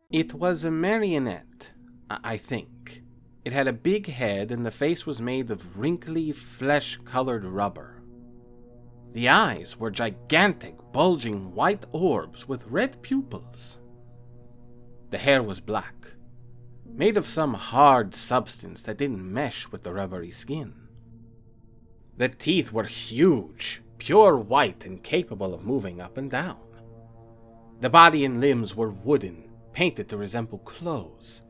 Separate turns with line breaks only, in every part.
It was a marionette, I think. It had a big head and the face was made of wrinkly, flesh-colored rubber. The eyes were gigantic, bulging white orbs with red pupils. The hair was black, made of some hard substance that didn't mesh with the rubbery skin. The teeth were huge, pure white and capable of moving up and down. The body and limbs were wooden, painted to resemble clothes,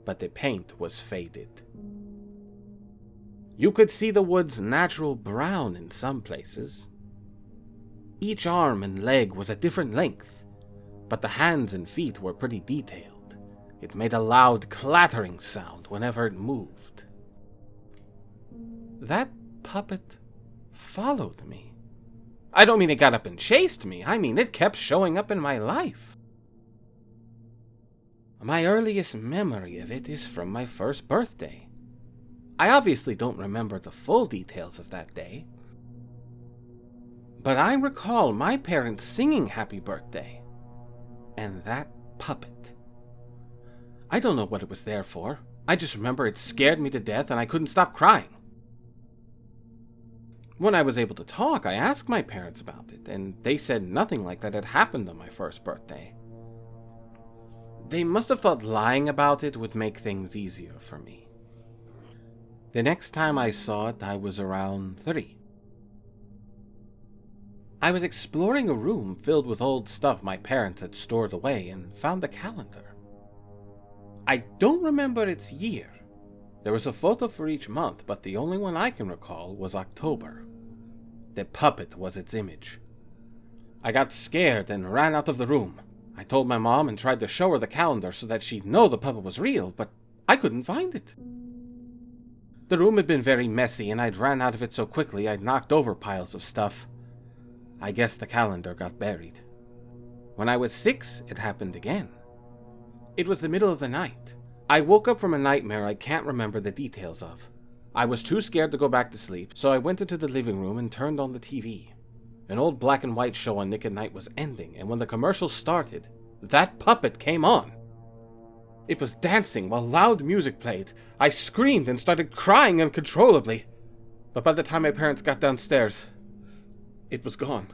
but the paint was faded. You could see the wood's natural brown in some places. Each arm and leg was a different length, but the hands and feet were pretty detailed. It made a loud clattering sound whenever it moved. That puppet followed me. I don't mean it got up and chased me, I mean it kept showing up in my life. My earliest memory of it is from my first birthday. I obviously don't remember the full details of that day, but I recall my parents singing happy birthday, and that puppet. I don't know what it was there for. I just remember it scared me to death and I couldn't stop crying. When I was able to talk, I asked my parents about it, and they said nothing like that had happened on my first birthday. They must have thought lying about it would make things easier for me. The next time I saw it, I was around 3. I was exploring a room filled with old stuff my parents had stored away and found a calendar. I don't remember its year. There was a photo for each month, but the only one I can recall was October. The puppet was its image. I got scared and ran out of the room. I told my mom and tried to show her the calendar so that she'd know the puppet was real, but I couldn't find it. The room had been very messy, and I'd ran out of it so quickly I'd knocked over piles of stuff. I guess the calendar got buried. When I was 6, it happened again. It was the middle of the night. I woke up from a nightmare I can't remember the details of. I was too scared to go back to sleep, so I went into the living room and turned on the TV. An old black and white show on Nick at Night was ending, and when the commercial started, that puppet came on. It was dancing while loud music played. I screamed and started crying uncontrollably. But by the time my parents got downstairs, it was gone.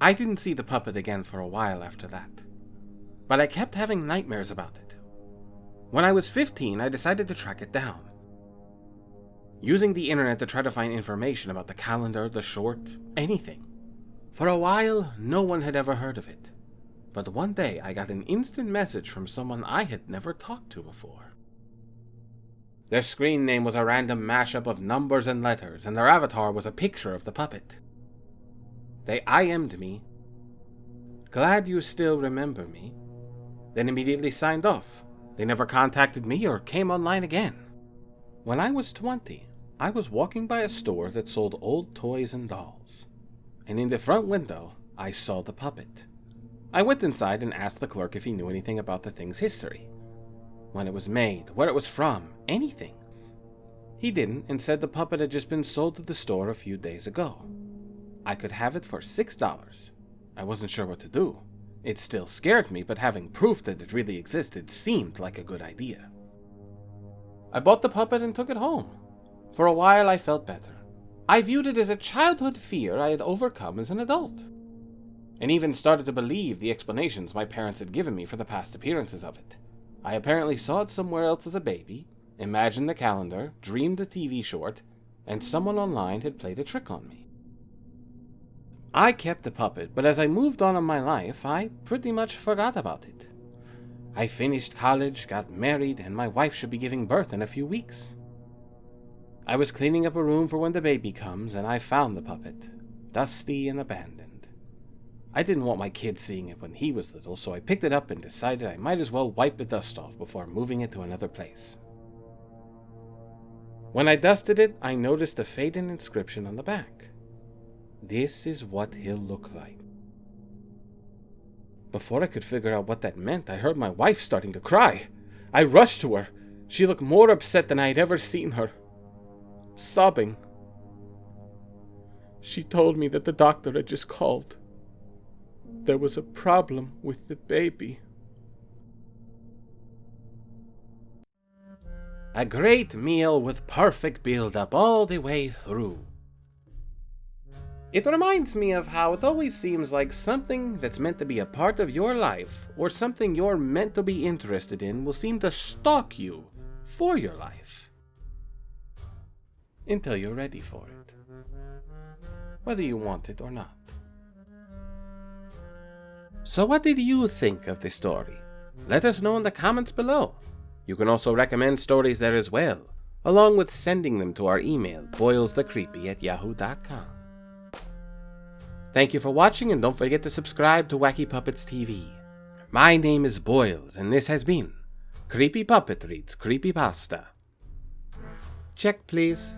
I didn't see the puppet again for a while after that, but I kept having nightmares about it. When I was 15, I decided to track it down. Using the internet to try to find information about the calendar, the short, anything. For a while, no one had ever heard of it. But one day, I got an instant message from someone I had never talked to before. Their screen name was a random mashup of numbers and letters, and their avatar was a picture of the puppet. They IM'd me. Glad you still remember me. Then immediately signed off. They never contacted me or came online again. When I was 20, I was walking by a store that sold old toys and dolls. And in the front window, I saw the puppet. I went inside and asked the clerk if he knew anything about the thing's history. When it was made, where it was from, anything. He didn't, and said the puppet had just been sold to the store a few days ago. I could have it for $6. I wasn't sure what to do. It still scared me, but having proof that it really existed seemed like a good idea. I bought the puppet and took it home. For a while I felt better. I viewed it as a childhood fear I had overcome as an adult, and even started to believe the explanations my parents had given me for the past appearances of it. I apparently saw it somewhere else as a baby, imagined the calendar, dreamed a TV short, and someone online had played a trick on me. I kept the puppet, but as I moved on in my life, I pretty much forgot about it. I finished college, got married, and my wife should be giving birth in a few weeks. I was cleaning up a room for when the baby comes, and I found the puppet, dusty and abandoned. I didn't want my kid seeing it when he was little, so I picked it up and decided I might as well wipe the dust off before moving it to another place. When I dusted it, I noticed a faded inscription on the back. This is what he'll look like. Before I could figure out what that meant, I heard my wife starting to cry. I rushed to her. She looked more upset than I had ever seen her. Sobbing. She told me that the doctor had just called. There was a problem with the baby. A great meal with perfect build-up all the way through. It reminds me of how it always seems like something that's meant to be a part of your life, or something you're meant to be interested in, will seem to stalk you for your life. Until you're ready for it. Whether you want it or not. So what did you think of this story? Let us know in the comments below. You can also recommend stories there as well, along with sending them to our email, boylesthecreepy@yahoo.com. Thank you for watching, and don't forget to subscribe to Wacky Puppets TV. My name is Boyles, and this has been Creepy Puppet Reads Creepypasta. Check, please.